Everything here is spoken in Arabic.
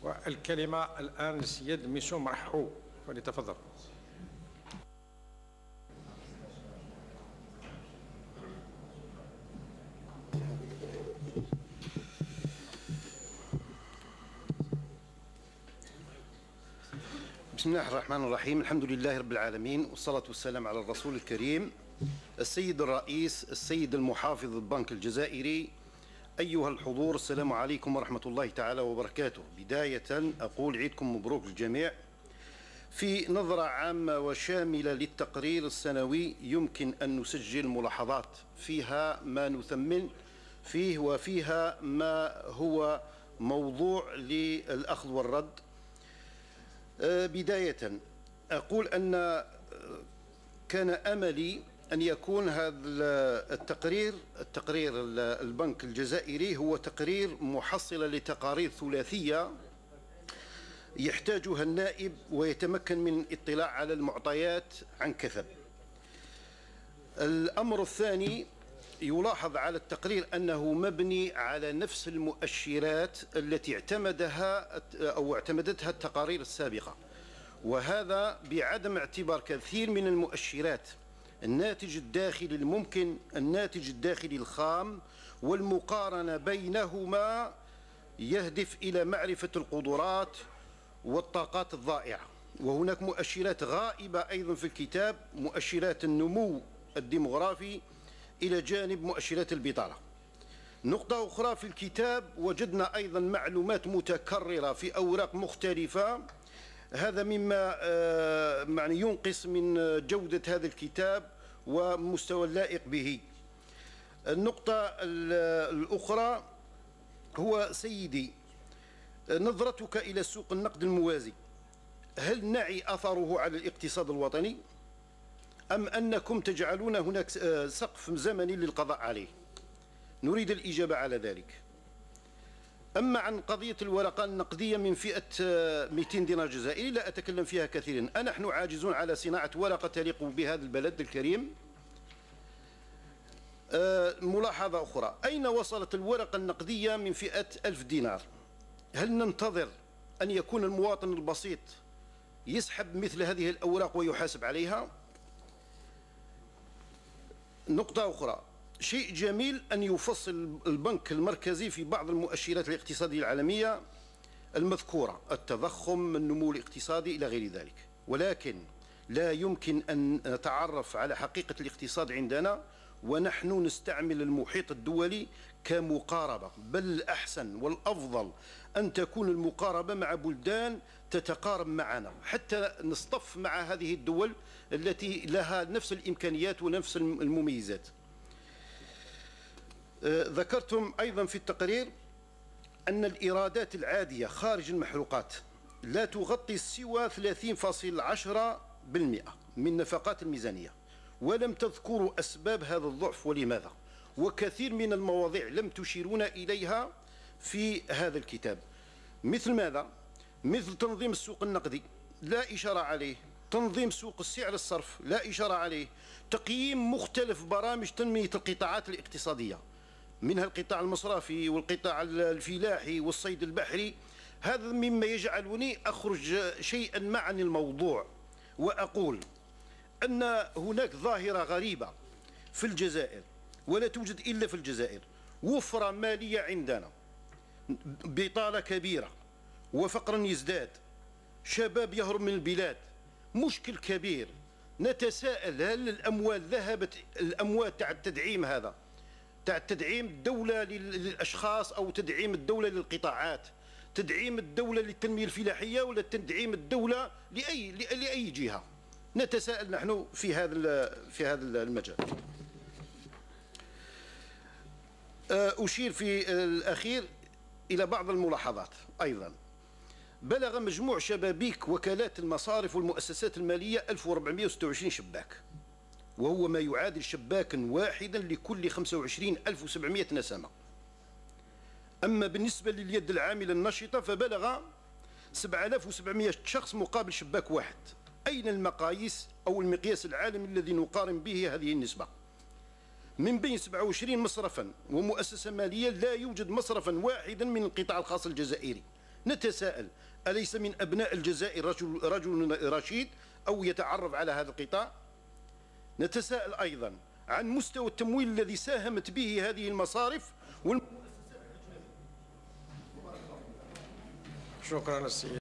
والكلمة الآن للسيد ميسو مرحو، فليتفضل. بسم الله الرحمن الرحيم. الحمد لله رب العالمين، والصلاة والسلام على الرسول الكريم. السيد الرئيس، السيد المحافظ البنك الجزائري، أيها الحضور، السلام عليكم ورحمة الله تعالى وبركاته. بداية أقول عيدكم مبروك للجميع. في نظرة عامة وشاملة للتقرير السنوي يمكن أن نسجل ملاحظات فيها ما نثمن فيه وفيها ما هو موضوع للأخذ والرد. بداية أقول أن كان أملي أن يكون هذا التقرير البنك الجزائري هو تقرير محصلة لتقارير ثلاثية يحتاجها النائب ويتمكن من الاطلاع على المعطيات عن كثب. الأمر الثاني، يلاحظ على التقرير أنه مبني على نفس المؤشرات التي اعتمدتها التقارير السابقة، وهذا بعدم اعتبار كثير من المؤشرات: الناتج الداخلي الممكن، الناتج الداخلي الخام، والمقارنة بينهما يهدف إلى معرفة القدرات والطاقات الضائعة. وهناك مؤشرات غائبة أيضا في الكتاب، مؤشرات النمو الديمغرافي إلى جانب مؤشرات البطالة. نقطة أخرى، في الكتاب وجدنا أيضا معلومات متكررة في أوراق مختلفة، هذا مما ينقص من جودة هذا الكتاب ومستوى اللائق به. النقطة الأخرى هو سيدي نظرتك إلى سوق النقد الموازي، هل نعي أثره على الاقتصاد الوطني أم أنكم تجعلون هناك سقف زمني للقضاء عليه؟ نريد الإجابة على ذلك. أما عن قضية الورقة النقدية من فئة 200 دينار جزائري لا أتكلم فيها كثيرا، نحن عاجزون على صناعة ورقة تليق بهذا البلد الكريم. ملاحظة أخرى، أين وصلت الورقة النقدية من فئة 1000 دينار؟ هل ننتظر أن يكون المواطن البسيط يسحب مثل هذه الأوراق ويحاسب عليها؟ نقطة أخرى، شيء جميل أن يفصل البنك المركزي في بعض المؤشرات الاقتصادية العالمية المذكورة، التضخم، النمو الاقتصادي إلى غير ذلك، ولكن لا يمكن أن نتعرف على حقيقة الاقتصاد عندنا ونحن نستعمل المحيط الدولي كمقاربة، بل الأحسن والأفضل أن تكون المقاربة مع بلدان تتقارب معنا حتى نصطف مع هذه الدول التي لها نفس الإمكانيات ونفس المميزات. ذكرتم أيضا في التقرير أن الإيرادات العادية خارج المحروقات لا تغطي سوى 30.10% من نفقات الميزانية، ولم تذكروا أسباب هذا الضعف ولماذا، وكثير من المواضيع لم تشيرون إليها في هذا الكتاب. مثل ماذا؟ مثل تنظيم السوق النقدي لا إشارة عليه، تنظيم سوق السعر الصرف لا إشارة عليه، تقييم مختلف برامج تنمية القطاعات الاقتصادية منها القطاع المصرفي والقطاع الفلاحي والصيد البحري. هذا مما يجعلني أخرج شيئا ما عن الموضوع وأقول أن هناك ظاهرة غريبة في الجزائر ولا توجد إلا في الجزائر: وفرة مالية عندنا، بطالة كبيرة، وفقر يزداد، شباب يهرب من البلاد، مشكل كبير. نتساءل هل الأموال ذهبت، الأموال تاع التدعيم هذا تاع تدعيم الدولة للأشخاص أو تدعيم الدولة للقطاعات، تدعيم الدولة للتنمية الفلاحية ولا تدعيم الدولة لأي جهة؟ نتساءل نحن في هذا المجال. أشير في الأخير إلى بعض الملاحظات أيضا. بلغ مجموع شبابيك وكالات المصارف والمؤسسات المالية 1426 شباك، وهو ما يعادل شباكا واحدا لكل 25,700 نسمة. أما بالنسبة لليد العاملة النشطة فبلغ 7,700 شخص مقابل شباك واحد. أين المقاييس أو المقياس العالمي الذي نقارن به هذه النسبة؟ من بين 27 مصرفا ومؤسسة مالية لا يوجد مصرفا واحدا من القطاع الخاص الجزائري. نتساءل: أليس من أبناء الجزائر رجل رشيد أو يتعرف على هذا القطاع؟ نتساءل أيضا عن مستوى التمويل الذي ساهمت به هذه المصارف شكرا السيد